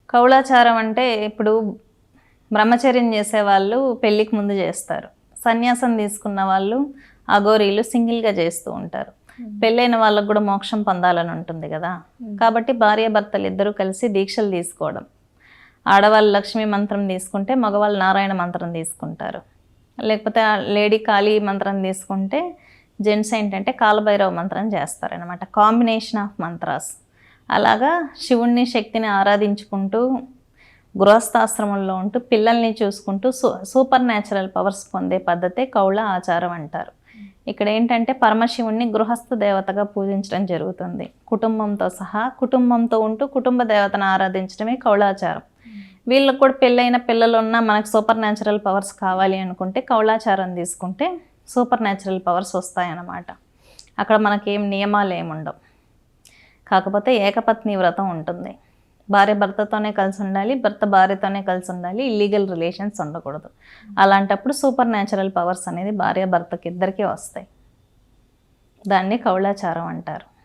కౌళాచారం అంటే ఇప్పుడు బ్రహ్మచర్యం చేసేవాళ్ళు పెళ్ళికి ముందు చేస్తారు. సన్యాసం తీసుకున్న వాళ్ళు అఘోరీలు సింగిల్గా చేస్తూ ఉంటారు. పెళ్ళైన వాళ్ళకు కూడా మోక్షం పొందాలని ఉంటుంది కదా. కాబట్టి భార్యాభర్తలు ఇద్దరూ కలిసి దీక్షలు తీసుకోవడం. ఆడవాళ్ళు లక్ష్మీ మంత్రం తీసుకుంటే మగవాళ్ళు నారాయణ మంత్రం తీసుకుంటారు. లేకపోతే లేడీ కాళీ మంత్రం తీసుకుంటే జెంట్స్ ఏంటంటే కాలభైరవ మంత్రం చేస్తారనమాట. Combination of mantras. అలాగా శివుణ్ణి శక్తిని ఆరాధించుకుంటూ గృహస్థాశ్రమంలో ఉంటూ పిల్లల్ని చూసుకుంటూ సూపర్ న్యాచురల్ పవర్స్ పొందే పద్ధతే కౌళ ఆచారం అంటారు. ఇక్కడ ఏంటంటే పరమశివుణ్ణి గృహస్థ దేవతగా పూజించడం జరుగుతుంది. కుటుంబంతో సహా కుటుంబంతో ఉంటూ కుటుంబ దేవతను ఆరాధించడమే కౌళాచారం. వీళ్ళకు కూడా పెళ్ళైన పిల్లలు ఉన్నా మనకు సూపర్ న్యాచురల్ పవర్స్ కావాలి అనుకుంటే కౌళాచారం తీసుకుంటే సూపర్ న్యాచురల్ పవర్స్ వస్తాయన్నమాట. అక్కడ మనకేం నియమాలు ఏముండవు. కాకపోతే ఏకపత్ని వ్రతం ఉంటుంది. భార్య భర్తతోనే కలిసి ఉండాలి, భర్త భార్యతోనే కలిసి ఉండాలి, ఇల్లీగల్ రిలేషన్స్ ఉండకూడదు. అలాంటప్పుడు సూపర్ న్యాచురల్ పవర్స్ అనేది భార్య భర్తకి ఇద్దరికీ వస్తాయి. దాన్ని కౌళాచారం అంటారు.